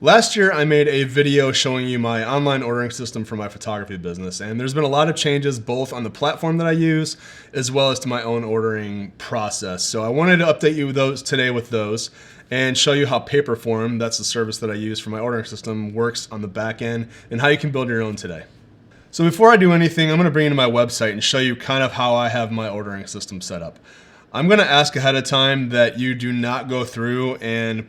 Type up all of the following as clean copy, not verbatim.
Last year, I made a video showing you my online ordering system for my photography business, and there's been a lot of changes both on the platform that I use as well as to my own ordering process. So I wanted to update you today with those and show you how Paperform, that's the service that I use for my ordering system, works on the back end and how you can build your own today. So before I do anything, I'm going to bring you to my website and show you kind of how I have my ordering system set up. I'm going to ask ahead of time that you do not go through and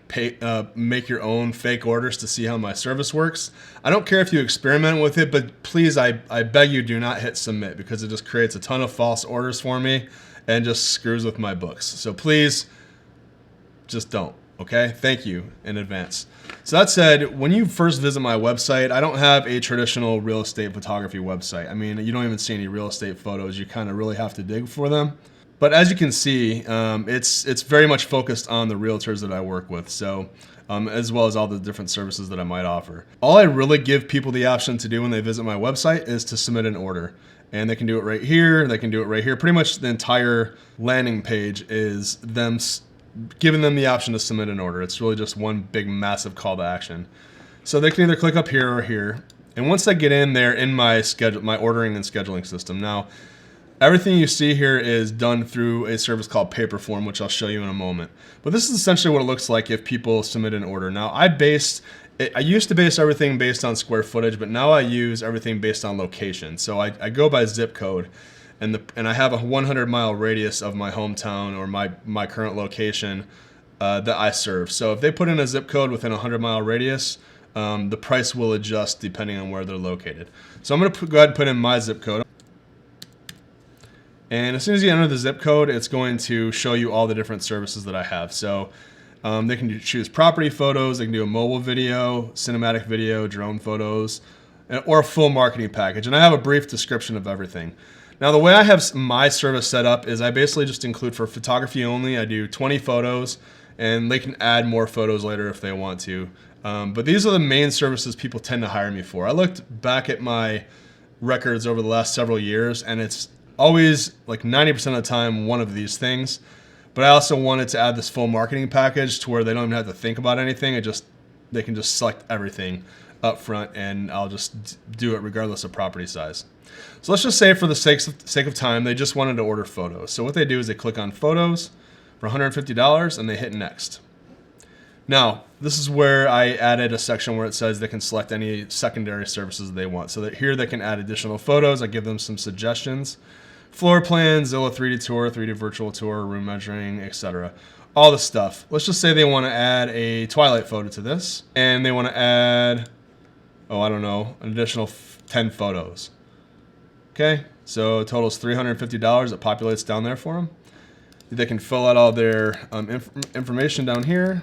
make your own fake orders to see how my service works. I don't care if you experiment with it, but please, I beg you, do not hit submit, because it just creates a ton of false orders for me and just screws with my books. So please, just don't. Okay, thank you in advance. So that said, when you first visit my website, I don't have a traditional real estate photography website. I mean, you don't even see any real estate photos. You kind of really have to dig for them. But as you can see, it's very much focused on the realtors that I work with, so as well as all the different services that I might offer. All I really give people the option to do when they visit my website is to submit an order. And they can do it right here, they can do it right here. Pretty much the entire landing page is them giving them the option to submit an order. It's really just one big massive call to action. So they can either click up here or here. And once they get in, they're in my ordering and scheduling system. Now, everything you see here is done through a service called Paperform, which I'll show you in a moment. But this is essentially what it looks like if people submit an order. Now, I used to base everything based on square footage, but now I use everything based on location. So I go by zip code, and I have a 100-mile radius of my hometown or my current location that I serve. So if they put in a zip code within a 100-mile radius, the price will adjust depending on where they're located. So I'm going to go ahead and put in my zip code. And as soon as you enter the zip code, it's going to show you all the different services that I have. So they can choose property photos, they can do a mobile video, cinematic video, drone photos, or a full marketing package. And I have a brief description of everything. Now, the way I have my service set up is I basically just include for photography only. I do 20 photos, and they can add more photos later if they want to. But these are the main services people tend to hire me for. I looked back at my records over the last several years, and it's always like 90% of the time one of these things. But I also wanted to add this full marketing package to where they don't even have to think about anything. They can just select everything up front, and I'll just do it regardless of property size. So let's just say for the sake of time, they just wanted to order photos. So what they do is they click on photos for $150 and they hit next. Now, this is where I added a section where it says they can select any secondary services they want. So that here they can add additional photos. I give them some suggestions. Floor plans, Zillow 3D tour, 3D virtual tour, room measuring, etc. All the stuff. Let's just say they want to add a twilight photo to this. And they want to add, an additional 10 photos. Okay, so it totals $350. It populates down there for them. They can fill out all their information down here.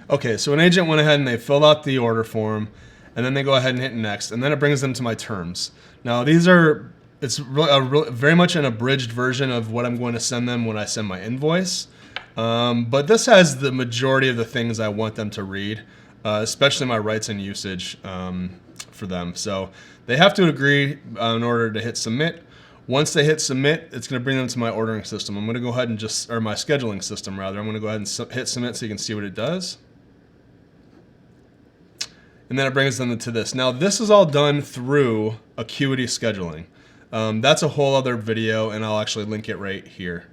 Okay, so an agent went ahead and they filled out the order form, and then they go ahead and hit next, and then it brings them to my terms. Now, it's very much an abridged version of what I'm going to send them when I send my invoice. But this has the majority of the things I want them to read, especially my rights and usage for them. So they have to agree in order to hit submit. Once they hit submit, it's going to bring them to my ordering system. I'm going to go ahead and or my scheduling system rather. I'm going to go ahead and hit submit so you can see what it does. And then it brings them to this. Now, this is all done through Acuity Scheduling. That's a whole other video, and I'll actually link it right here.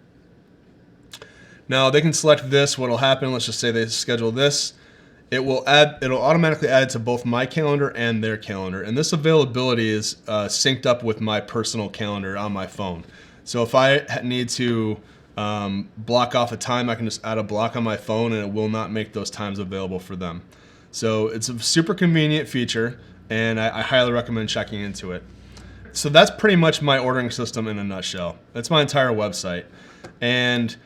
Now, they can select this. What will happen, let's just say they schedule this. It'll automatically add to both my calendar and their calendar. And this availability is synced up with my personal calendar on my phone. So if I need to block off a time, I can just add a block on my phone, and it will not make those times available for them. So it's a super convenient feature, and I highly recommend checking into it. So that's pretty much my ordering system in a nutshell. That's my entire website. And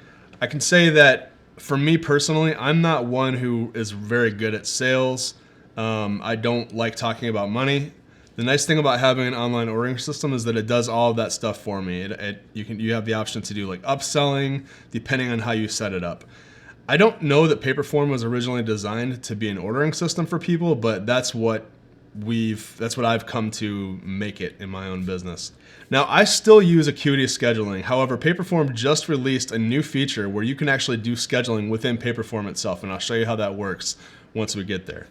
I can say that for me personally, I'm not one who is very good at sales. I don't like talking about money. The nice thing about having an online ordering system is that it does all of that stuff for me. You have the option to do like upselling depending on how you set it up. I don't know that Paperform was originally designed to be an ordering system for people, but that's what I've come to make it in my own business. Now, I still use Acuity Scheduling. However, Paperform just released a new feature where you can actually do scheduling within Paperform itself, and I'll show you how that works once we get there.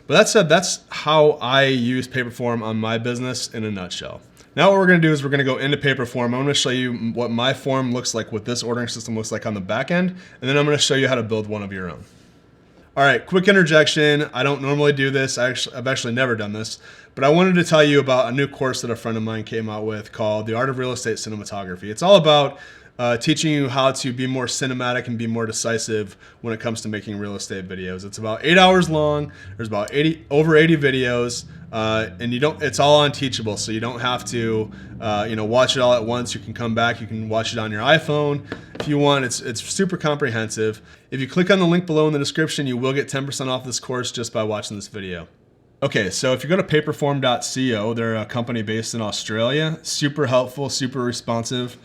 But that said, that's how I use Paperform on my business in a nutshell. Now what we're going to do is we're going to go into Paperform. I'm going to show you what my form looks like, what this ordering system looks like on the back end, and then I'm going to show you how to build one of your own. All right, quick interjection. I don't normally do this. I've actually never done this, but I wanted to tell you about a new course that a friend of mine came out with called The Art of Real Estate Cinematography. It's all about teaching you how to be more cinematic and be more decisive when it comes to making real estate videos. It's about 8 hours long. There's about over 80 videos, and it's all on Teachable, so you don't have to watch it all at once. You can come back. You can watch it on your iPhone if you want. It's super comprehensive. If you click on the link below in the description, you will get 10% off this course just by watching this video. Okay, so if you go to paperform.co, they're a company based in Australia. Super helpful, super responsive.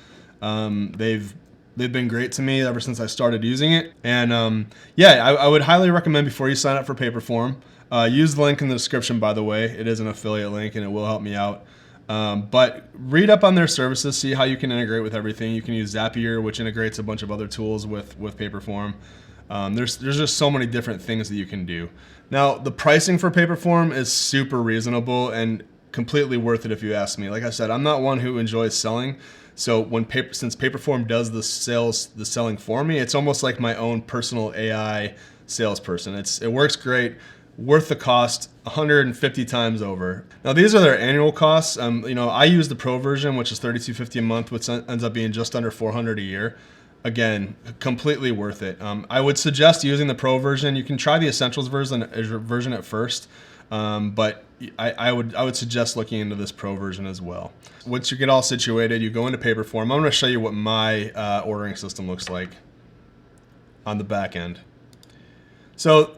They've been great to me ever since I started using it. And I would highly recommend before you sign up for Paperform, use the link in the description, by the way. It is an affiliate link and it will help me out. But read up on their services, see how you can integrate with everything. You can use Zapier, which integrates a bunch of other tools with Paperform. There's just so many different things that you can do. Now, the pricing for Paperform is super reasonable and completely worth it if you ask me. Like I said, I'm not one who enjoys selling. So since Paperform does the selling for me, it's almost like my own personal AI salesperson. It works great, worth the cost 150 times over. Now these are their annual costs. I use the Pro version, which is $32.50 a month, which ends up being just under $400 a year. Again, completely worth it. I would suggest using the Pro version. You can try the Essentials version at first. But I would suggest looking into this Pro version as well. Once you get all situated, you go into Paperform. I'm going to show you what my ordering system looks like on the back end. So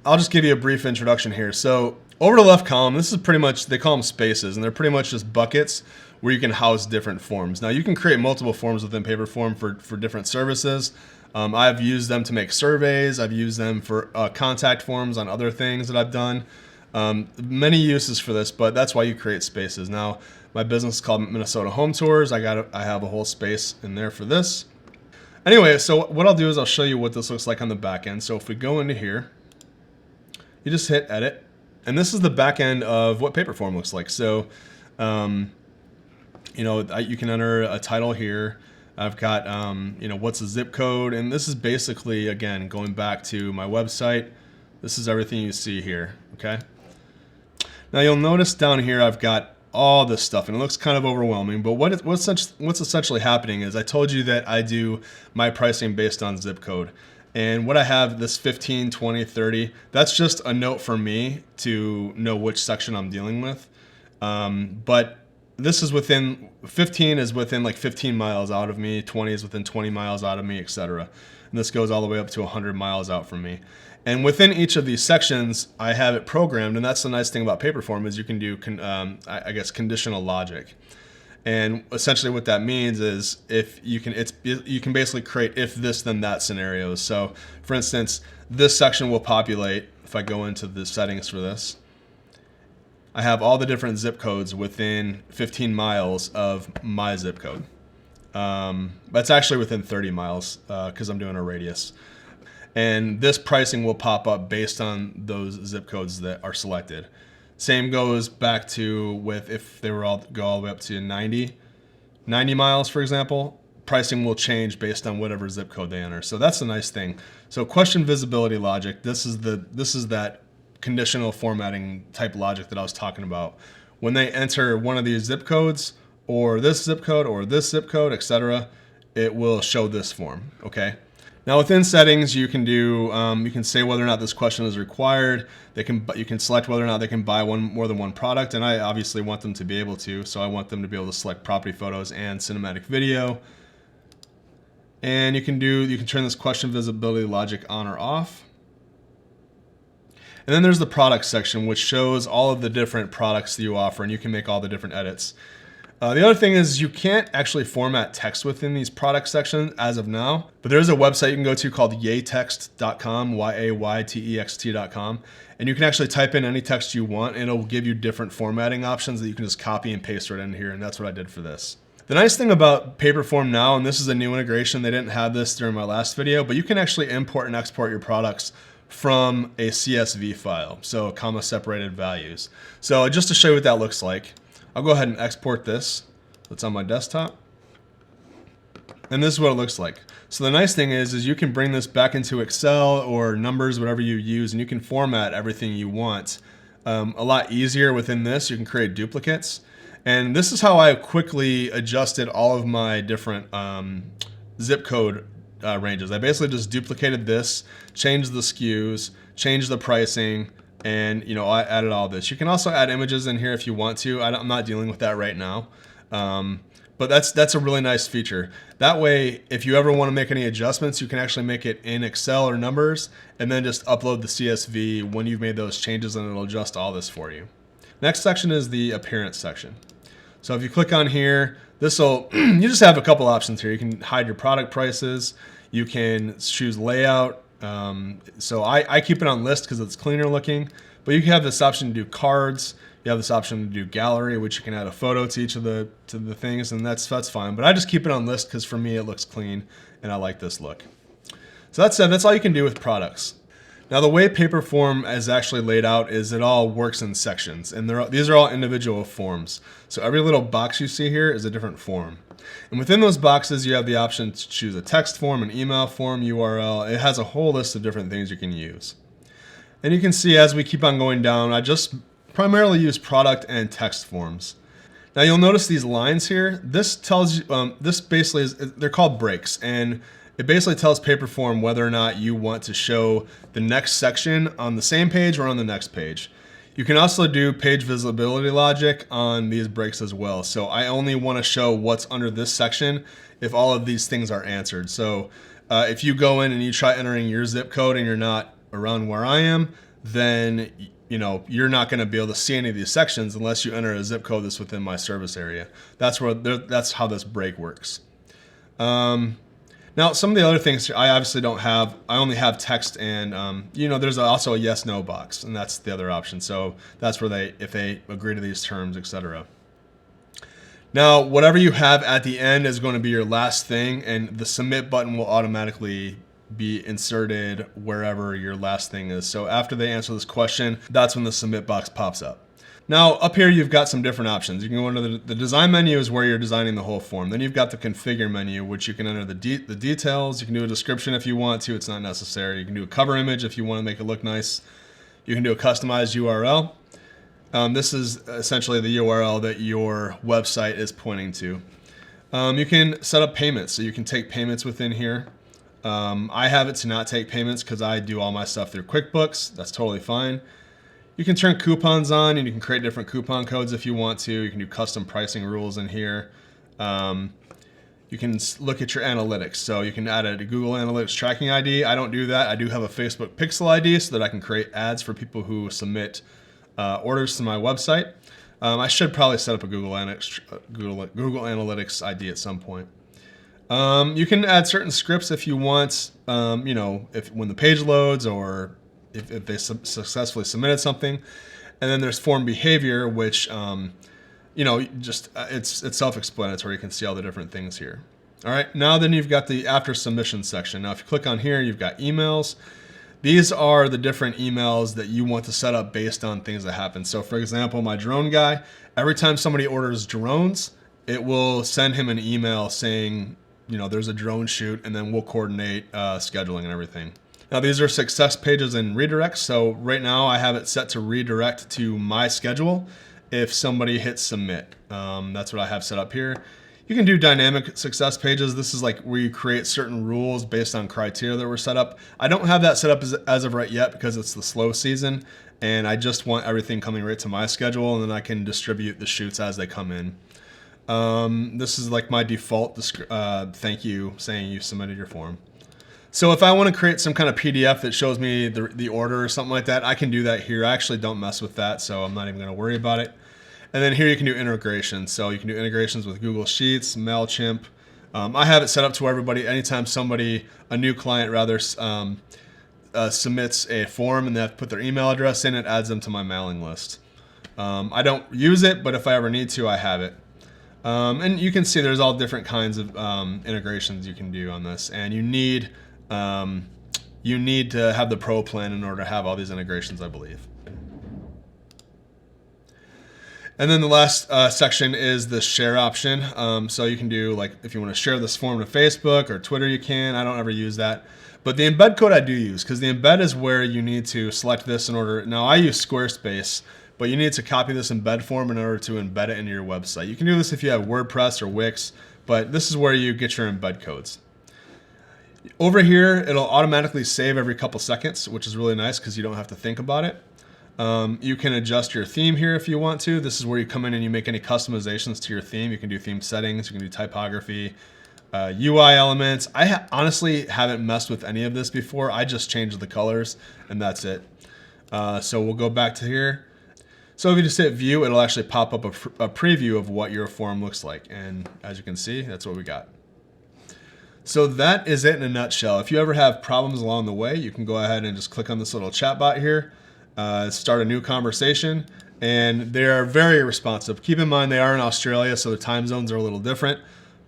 I'll just give you a brief introduction here. So over the left column, this is pretty much, they call them spaces, and they're pretty much just buckets where you can house different forms. Now you can create multiple forms within Paperform for different services. I've used them to make surveys. I've used them for contact forms on other things that I've done. Many uses for this, but that's why you create spaces. Now, my business is called Minnesota Home Tours. I have a whole space in there for this. Anyway, so what I'll do is I'll show you what this looks like on the back end. So if we go into here, you just hit edit, and this is the back end of what Paperform looks like. So, you can enter a title here. I've got, what's the zip code, and this is basically, again, going back to my website. This is everything you see here, okay? Now you'll notice down here I've got all this stuff, and it looks kind of overwhelming, but what's essentially happening is I told you that I do my pricing based on zip code. And what I have, this 15, 20, 30, that's just a note for me to know which section I'm dealing with. But this is 15 is within like 15 miles out of me, 20 is within 20 miles out of me, etc. And this goes all the way up to 100 miles out from me. And within each of these sections, I have it programmed, and that's the nice thing about Paperform is you can do, conditional logic. And essentially what that means is you can basically create if this then that scenarios. So for instance, this section will populate, if I go into the settings for this, I have all the different zip codes within 15 miles of my zip code. That's actually within 30 miles because I'm doing a radius. And this pricing will pop up based on those zip codes that are selected. Same goes back to with if they go all the way up to 90 miles, for example, pricing will change based on whatever zip code they enter. So that's a nice thing. So question visibility logic, this is that conditional formatting type logic that I was talking about. When they enter one of these zip codes or this zip code, etc., it will show this form, okay? Now within settings, you can do, you can say whether or not this question is required. You can select whether or not they can buy more than one product, and I obviously want them to be able to, so I want them to be able to select property photos and cinematic video. And you can turn this question visibility logic on or off. And then there's the product section, which shows all of the different products that you offer, and you can make all the different edits. The other thing is you can't actually format text within these product sections as of now, but there's a website you can go to called yaytext.com, yaytext.com, and you can actually type in any text you want, and it'll give you different formatting options that you can just copy and paste right in here, and that's what I did for this. The nice thing about Paperform now, and this is a new integration, they didn't have this during my last video, but you can actually import and export your products from a CSV file, so comma separated values. So just to show you what that looks like, I'll go ahead and export this. That's on my desktop. And this is what it looks like. So the nice thing is you can bring this back into Excel or Numbers, whatever you use, and you can format everything you want. A lot easier within this. You can create duplicates. And this is how I quickly adjusted all of my different zip code ranges. I basically just duplicated this, changed the SKUs, changed the pricing, and I added all this. You can also add images in here if you want to. I'm not dealing with that right now. But that's a really nice feature. That way, if you ever want to make any adjustments, you can actually make it in Excel or Numbers and then just upload the CSV when you've made those changes, and it'll adjust all this for you. Next section is the appearance section. So if you click on here, this'll you just have a couple options here. You can hide your product prices. You can choose layout. So I keep it on list because it's cleaner looking, but you can have this option to do cards. You have this option to do gallery, which you can add a photo to each of the things, and that's fine. But I just keep it on list because for me it looks clean and I like this look. So that's all you can do with products. Now the way Paperform is actually laid out is it all works in sections, and these are all individual forms. So every little box you see here is a different form. And within those boxes you have the option to choose a text form, an email form, URL. It has a whole list of different things you can use. And you can see as we keep on going down, I just primarily use product and text forms. Now you'll notice these lines here. This tells you, this basically they're called breaks, and it basically tells Paperform whether or not you want to show the next section on the same page or on the next page. You can also do page visibility logic on these breaks as well. So I only want to show what's under this section if all of these things are answered. So if you go in and you try entering your zip code and you're not around where I am, then you're not going to be able to see any of these sections unless you enter a zip code that's within my service area. That's how this break works. Now, some of the other things I obviously don't have. I only have text, and there's also a yes/no box, and that's the other option. So that's where if they agree to these terms, etc. Now, whatever you have at the end is going to be your last thing, and the submit button will automatically be inserted wherever your last thing is. So after they answer this question, that's when the submit box pops up. Now up here you've got some different options. You can go into the design menu is where you're designing the whole form. Then you've got the configure menu, which you can enter the details. You can do a description if you want to. It's not necessary. You can do a cover image if you want to make it look nice. You can do a customized URL. This is essentially the URL that your website is pointing to. You can set up payments, so you can take payments within here. I have it to not take payments because I do all my stuff through QuickBooks. That's totally fine. You can turn coupons on, and you can create different coupon codes if you want to. You can do custom pricing rules in here. You can look at your analytics. So you can add a Google Analytics tracking ID. I don't do that. I do have a Facebook Pixel ID so that I can create ads for people who submit orders to my website. I should probably set up a Google Analytics ID at some point. You can add certain scripts if you want, if when the page loads or if they successfully submitted something. And then there's form behavior, which, it's self-explanatory. You can see all the different things here. All right, now then you've got the after submission section. Now if you click on here, you've got emails. These are the different emails that you want to set up based on things that happen. So for example, my drone guy, every time somebody orders drones, it will send him an email saying, there's a drone shoot, and then we'll coordinate scheduling and everything. Now these are success pages and redirects. So right now I have it set to redirect to my schedule if somebody hits submit. That's what I have set up here. You can do dynamic success pages. This is like where you create certain rules based on criteria that were set up. I don't have that set up as of right yet because it's the slow season, and I just want everything coming right to my schedule, and then I can distribute the shoots as they come in. This is like my default thank you saying you submitted your form. So if I want to create some kind of PDF that shows me the order or something like that, I can do that here. I actually don't mess with that, so I'm not even going to worry about it. And then here you can do integrations. So you can do integrations with Google Sheets, MailChimp. I have it set up to where anytime a new client rather, submits a form and they have to put their email address in, it adds them to my mailing list. I don't use it, but if I ever need to, I have it. And you can see there's all different kinds of integrations you can do on this, and you need you need to have the Pro plan in order to have all these integrations, I believe. And then the last section is the share option. So you can do, like, if you want to share this form to Facebook or Twitter, you can. I don't ever use that. But the embed code I do use, because the embed is where you need to select this in order. Now, I use Squarespace, but you need to copy this embed form in order to embed it into your website. You can do this if you have WordPress or Wix, but this is where you get your embed codes. Over here, it'll automatically save every couple seconds, which is really nice because you don't have to think about it. You can adjust your theme here if you want to. This is where you come in and you make any customizations to your theme. You can do theme settings, you can do typography, UI elements. I honestly haven't messed with any of this before. I just changed the colors and that's it. So we'll go back to here. So if you just hit view, it'll actually pop up a preview of what your form looks like. And as you can see, that's what we got. So that is it in a nutshell. If you ever have problems along the way, you can go ahead and just click on this little chat bot here. Start a new conversation, and they are very responsive. Keep in mind they are in Australia, so the time zones are a little different.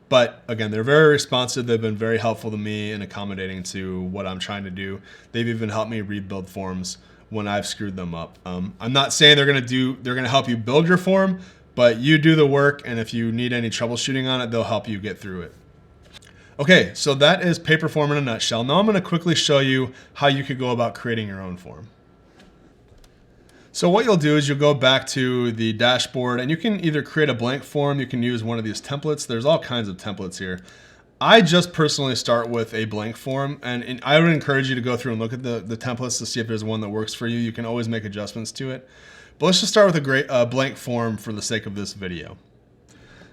But again, they're very responsive. They've been very helpful to me and accommodating to what I'm trying to do. They've even helped me rebuild forms when I've screwed them up. I'm not saying they're gonna help you build your form, but you do the work, and if you need any troubleshooting on it, they'll help you get through it. Okay, so that is Paperform in a nutshell. Now I'm going to quickly show you how you could go about creating your own form. So what you'll do is you'll go back to the dashboard, and you can either create a blank form, you can use one of these templates. There's all kinds of templates here. I just personally start with a blank form, and I would encourage you to go through and look at the templates to see if there's one that works for you. You can always make adjustments to it. But let's just start with a blank form for the sake of this video.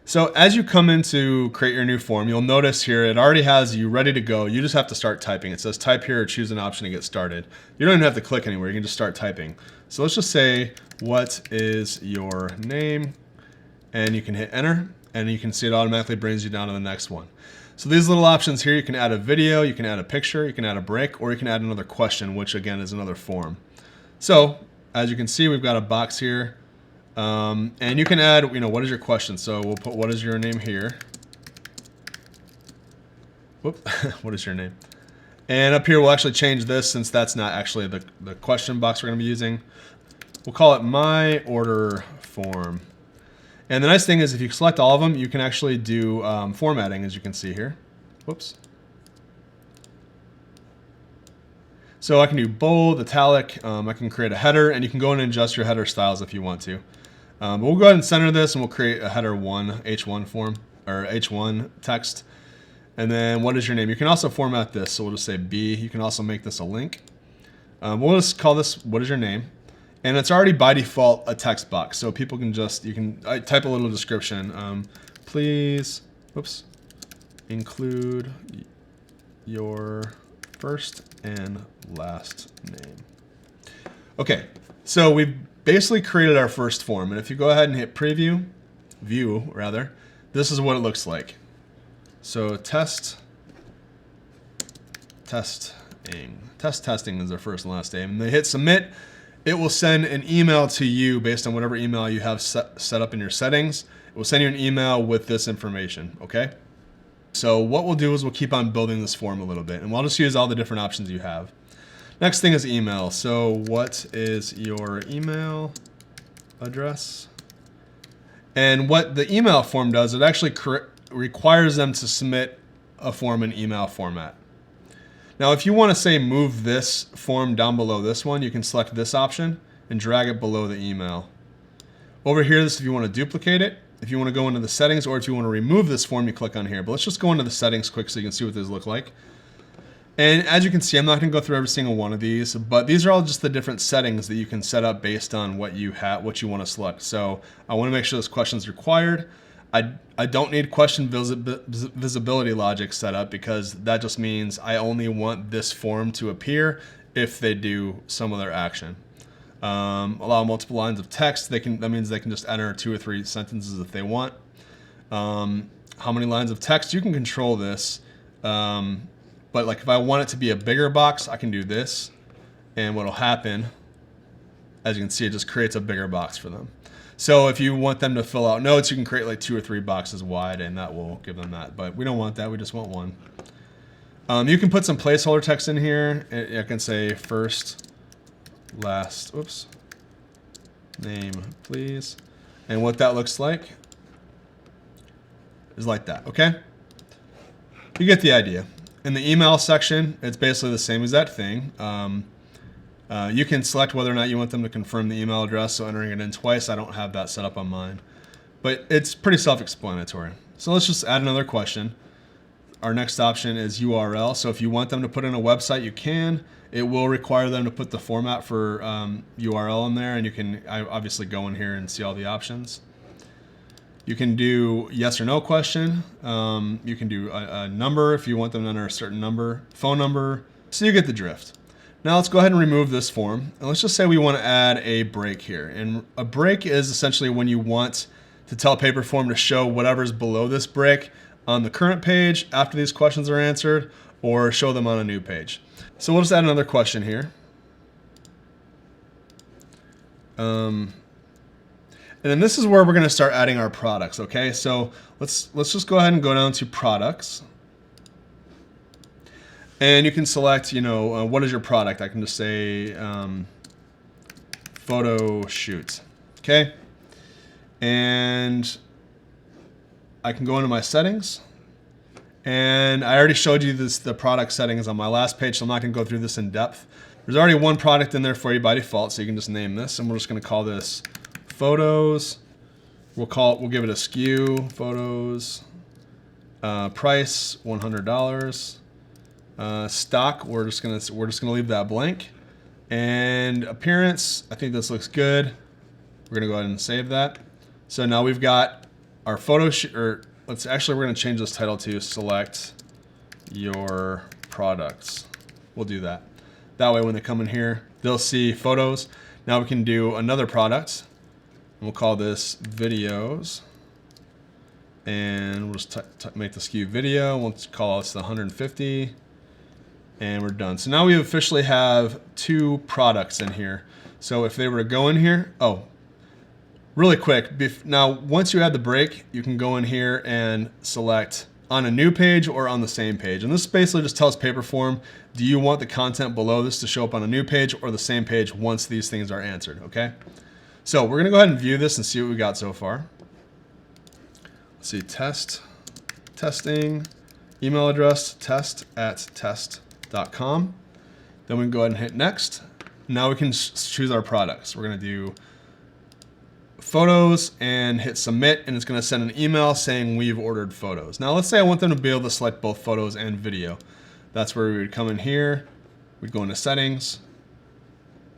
So as you come in to create your new form, you'll notice here it already has you ready to go. You just have to start typing. It says type here or choose an option to get started. You don't even have to click anywhere. You can just start typing. So let's just say, what is your name? And you can hit enter, and you can see it automatically brings you down to the next one. So these little options here, you can add a video, you can add a picture, you can add a break, or you can add another question, which again is another form. So as you can see, we've got a box here. And you can add, what is your question? So we'll put, what is your name here? Whoop, what is your name? And up here, we'll actually change this since that's not actually the question box we're gonna be using. We'll call it my order form. And the nice thing is if you select all of them, you can actually do formatting, as you can see here. Whoops. So I can do bold, italic, I can create a header, and you can go in and adjust your header styles if you want to. But we'll go ahead and center this, and we'll create a header 1, H1 form, or H1 text. And then what is your name? You can also format this, so we'll just say B. You can also make this a link. We'll just call this, what is your name? And it's already by default a text box, so people can just, type a little description. Please, whoops, include your first and last name. Okay, so we've basically created our first form, and if you go ahead and hit view, this is what it looks like. So testing is their first and last name, and they hit submit. It will send an email to you based on whatever email you have set up in your settings. It will send you an email with this information, okay? So what we'll do is we'll keep on building this form a little bit, and we'll just use all the different options you have. Next thing is email. So what is your email address? And what the email form does, it actually requires them to submit a form in email format. Now, if you want to say move this form down below this one, you can select this option and drag it below the email. Over here, this is if you want to duplicate it. If you want to go into the settings, or if you want to remove this form, you click on here. But let's just go into the settings quick so you can see what these look like. And as you can see, I'm not going to go through every single one of these, but these are all just the different settings that you can set up based on what you want to select. So I want to make sure this question is required. I don't need question visibility logic set up because that just means I only want this form to appear if they do some other action. Allow multiple lines of text. That means they can just enter 2 or 3 sentences if they want. How many lines of text? You can control this. But like if I want it to be a bigger box, I can do this. And what'll happen, as you can see, it just creates a bigger box for them. So if you want them to fill out notes, you can create like 2 or 3 boxes wide, and that will give them that. But we don't want that. We just want one. You can put some placeholder text in here. I can say first, last, oops, name, please. And what that looks like is like that, okay? You get the idea. In the email section, it's basically the same exact thing. You can select whether or not you want them to confirm the email address, so entering it in twice. I don't have that set up on mine. But it's pretty self-explanatory. So let's just add another question. Our next option is URL. So if you want them to put in a website, you can. It will require them to put the format for URL in there, and you can obviously go in here and see all the options. You can do yes or no question. You can do a number if you want them to enter a certain number, phone number. So you get the drift. Now let's go ahead and remove this form. And let's just say we want to add a break here. And a break is essentially when you want to tell Paperform to show whatever's below this break on the current page after these questions are answered, or show them on a new page. So we'll just add another question here. And then this is where we're going to start adding our products, okay? So let's just go ahead and go down to products. And you can select, what is your product? I can just say photo shoot, okay? And I can go into my settings. And I already showed you the product settings on my last page, so I'm not going to go through this in depth. There's already one product in there for you by default, so you can just name this. And we're just going to call this photos. We'll give it a SKU, photos. Price $100. Stock, we're just gonna leave that blank. And appearance, I think this looks good. We're gonna go ahead and save that. So now we've got our photo shoot, or we're gonna change this title to select your products. We'll do that. That way when they come in here, they'll see photos. Now we can do another product. And we'll call this videos. And we'll just make the SKU video. We'll call this the 150. And we're done. So now we officially have 2 products in here. So if they were to go in here, really quick. Now, once you add the break, you can go in here and select on a new page or on the same page. And this basically just tells Paperform, do you want the content below this to show up on a new page or the same page once these things are answered, okay? So we're gonna go ahead and view this and see what we got so far. Let's see, testing, email address, test@test.com. Then we can go ahead and hit next. Now we can choose our products. We're gonna do photos and hit submit, and it's gonna send an email saying we've ordered photos. Now let's say I want them to be able to select both photos and video. That's where we would come in here, we'd go into settings,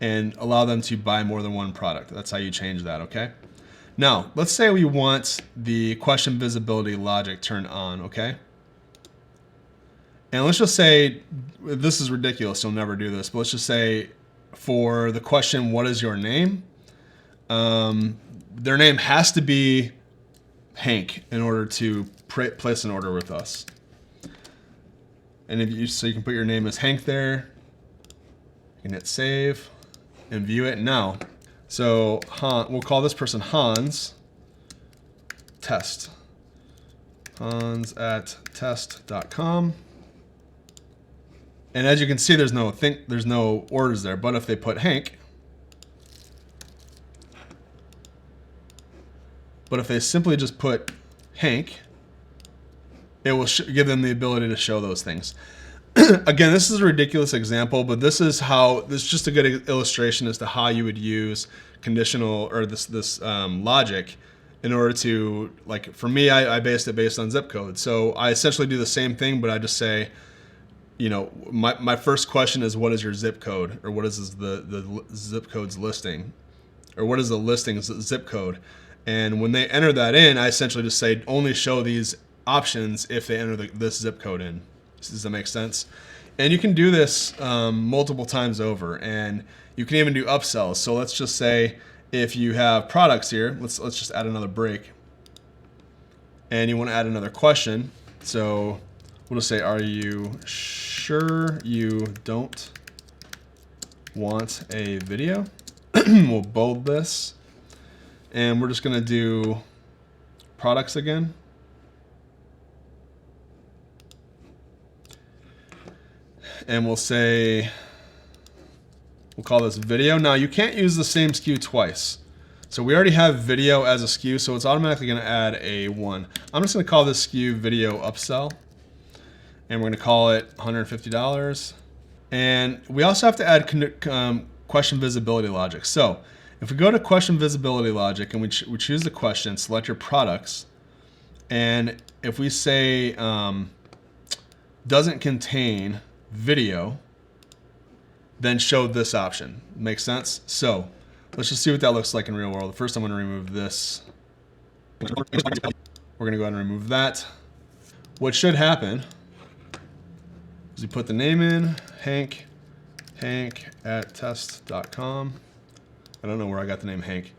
and allow them to buy more than one product. That's how you change that, okay? Now, let's say we want the question visibility logic turned on, okay? And let's just say, this is ridiculous, you'll never do this, but let's just say for the question, what is your name? Their name has to be Hank in order to place an order with us. And so you can put your name as Hank there. You can hit save and view it now. So we'll call this person Hans. Test. Hans@test.com. And as you can see, there's no orders there. But if they put Hank, but if they simply just put Hank, it will give them the ability to show those things. Again, this is a ridiculous example, but this is just a good illustration as to how you would use conditional or this logic in order to, like, for me, I based it based on zip code. So I essentially do the same thing, but I just say, my first question is, what is your zip code? Or what is the zip code's listing? Or what is the listing's zip code? And when they enter that in, I essentially just say, only show these options if they enter this zip code in. Does that make sense? And you can do this multiple times over, and you can even do upsells. So let's just say if you have products here, let's just add another break, and you want to add another question. So we'll just say, are you sure you don't want a video? We'll bold this, and we're just going to do products again. and we'll say, we'll call this video. Now you can't use the same SKU twice. So we already have video as a SKU, so it's automatically going to add a 1. I'm just going to call this SKU video upsell, and we're going to call it $150. And we also have to add question visibility logic. So if we go to question visibility logic and we choose the question, select your products, and if we say doesn't contain video, then show this option. Makes sense? So let's just see what that looks like in real world. First, I'm going to remove this. We're going to go ahead and remove that. What should happen is you put the name in, Hank at test.com. I don't know where I got the name Hank.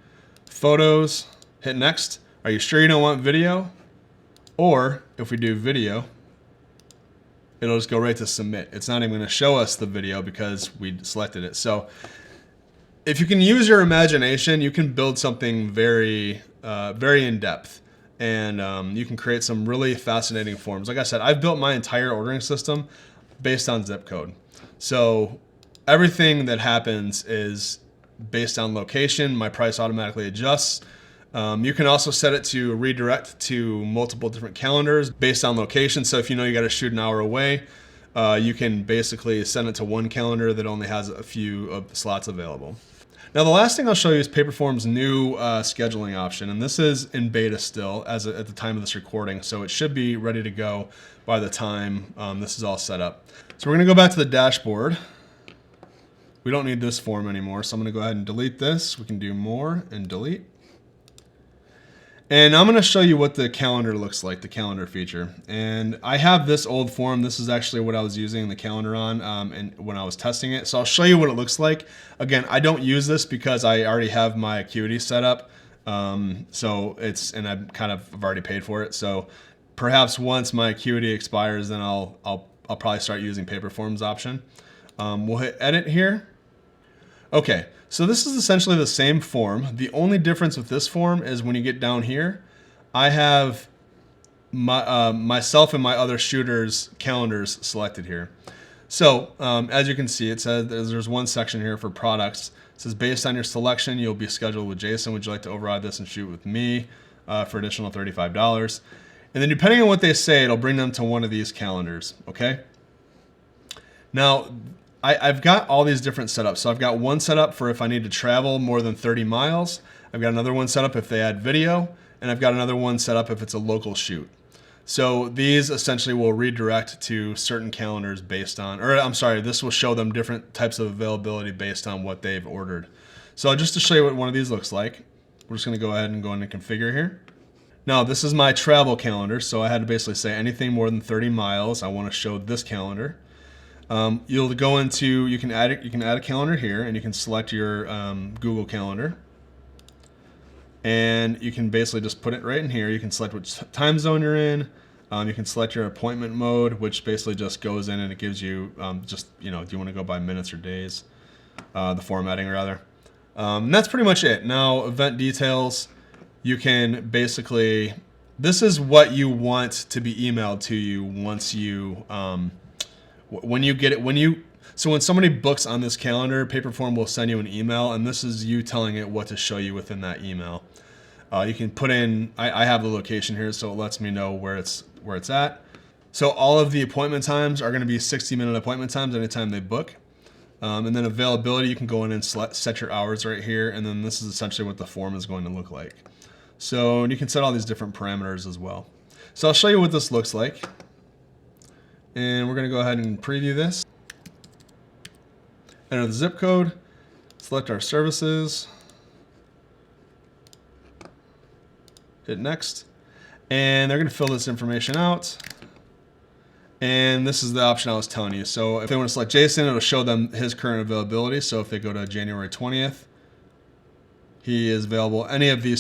Photos, hit next. Are you sure you don't want video? Or if we do video, it'll just go right to submit. It's not even going to show us the video because we selected it. So if you can use your imagination, you can build something very, very in depth, and you can create some really fascinating forms. Like I said, I've built my entire ordering system based on zip code. So everything that happens is based on location. My price automatically adjusts. You can also set it to redirect to multiple different calendars based on location. So if you know you got to shoot an hour away, you can basically send it to one calendar that only has a few slots available. Now the last thing I'll show you is Paperform's new scheduling option, and this is in beta still at the time of this recording, so it should be ready to go by the time this is all set up. So we're going to go back to the dashboard. We don't need this form anymore, so I'm going to go ahead and delete this. We can do more and delete. And I'm going to show you what the calendar looks like, the calendar feature. And I have this old form. This is actually what I was using the calendar on and when I was testing it. So I'll show you what it looks like. Again, I don't use this because I already have my Acuity set up. And I've already paid for it. So perhaps once my Acuity expires, then I'll probably start using Paperforms option. We'll hit edit here. Okay, so this is essentially the same form. The only difference with this form is when you get down here, I have myself and my other shooters' calendars selected here. So as you can see, it says there's one section here for products. It says based on your selection, you'll be scheduled with Jason. Would you like to override this and shoot with me for additional $35? And then depending on what they say, it'll bring them to one of these calendars, okay? Now, I've got all these different setups. So I've got one set up for if I need to travel more than 30 miles. I've got another one set up if they add video. And I've got another one set up if it's a local shoot. So these essentially will redirect to certain calendars based on, or I'm sorry, this will show them different types of availability based on what they've ordered. So just to show you what one of these looks like, we're just going to go ahead and go into configure here. Now this is my travel calendar. So I had to basically say anything more than 30 miles, I want to show this calendar. You'll go into, you can add a calendar here, and you can select your Google Calendar, and you can basically just put it right in here. You can select which time zone you're in. You can select your appointment mode, which basically just goes in and it gives you do you want to go by minutes or days, the formatting rather. And that's pretty much it. Now event details, you can basically, this is what you want to be emailed to you once you when you get it, so when somebody books on this calendar, Paperform will send you an email, and this is you telling it what to show you within that email. You can put in, I have the location here, so it lets me know where it's at. So all of the appointment times are going to be 60-minute appointment times anytime they book. And then availability, you can go in and set your hours right here, and then this is essentially what the form is going to look like. So you can set all these different parameters as well. So I'll show you what this looks like. And we're going to go ahead and preview this. Enter the zip code, select our services, hit next, and they're going to fill this information out. And this is the option I was telling you. So if they want to select Jason, it'll show them his current availability. So if they go to January 20th, he is available any of these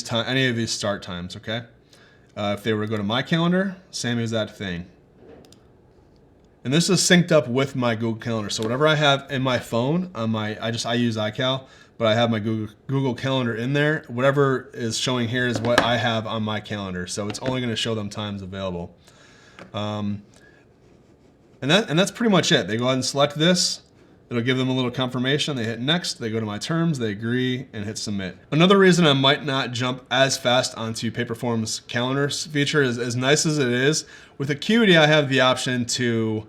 start times, okay? If they were to go to my calendar, same as that thing. And this is synced up with my Google Calendar. So whatever I have in my phone, on I use iCal, but I have my Google Calendar in there. Whatever is showing here is what I have on my calendar. So it's only going to show them times available. And that's pretty much it. They go ahead and select this. It'll give them a little confirmation. They hit next, they go to my terms, they agree, and hit submit. Another reason I might not jump as fast onto Paperform's calendars feature is, as nice as it is, with Acuity I have the option to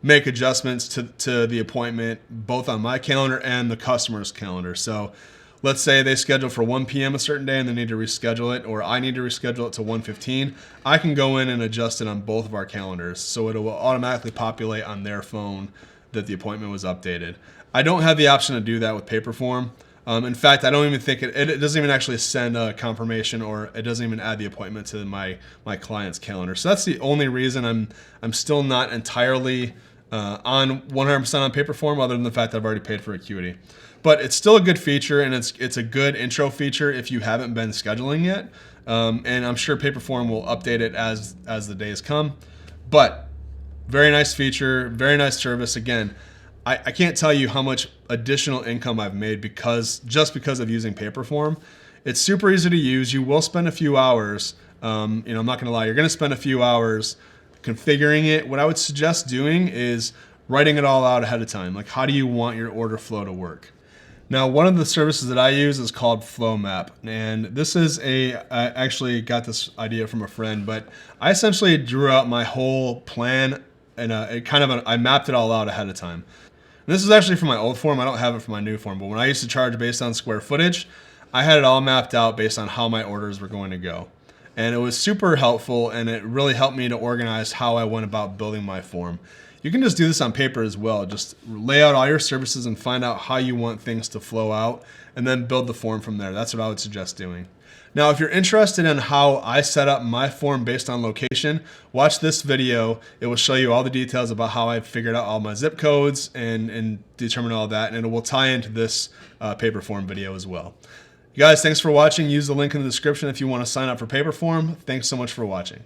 make adjustments to the appointment both on my calendar and the customer's calendar. So let's say they schedule for 1 p.m. a certain day and they need to reschedule it, or I need to reschedule it to 1:15. I can go in and adjust it on both of our calendars, so it will automatically populate on their phone that the appointment was updated. I don't have the option to do that with Paperform. In fact, I don't even think it doesn't even actually send a confirmation, or it doesn't even add the appointment to my client's calendar. So that's the only reason I'm still not entirely on 100% on Paperform, other than the fact that I've already paid for Acuity. But it's still a good feature, and it's a good intro feature if you haven't been scheduling yet. And I'm sure Paperform will update it as the days come. But very nice feature, very nice service. Again, I can't tell you how much additional income I've made just because of using Paperform. It's super easy to use. You will spend a few hours. I'm not going to lie. You're going to spend a few hours configuring it. What I would suggest doing is writing it all out ahead of time. Like, how do you want your order flow to work? Now, one of the services that I use is called Flow Map, and this is I actually got this idea from a friend, but I essentially drew out my whole plan, and I mapped it all out ahead of time. And this is actually for my old form. I don't have it for my new form, but when I used to charge based on square footage, I had it all mapped out based on how my orders were going to go. And it was super helpful, and it really helped me to organize how I went about building my form. You can just do this on paper as well. Just lay out all your services and find out how you want things to flow out, and then build the form from there. That's what I would suggest doing. Now, if you're interested in how I set up my form based on location, watch this video. It will show you all the details about how I figured out all my zip codes and determine all that, and it will tie into this Paperform video as well. You guys, thanks for watching. Use the link in the description if you want to sign up for Paperform. Thanks so much for watching.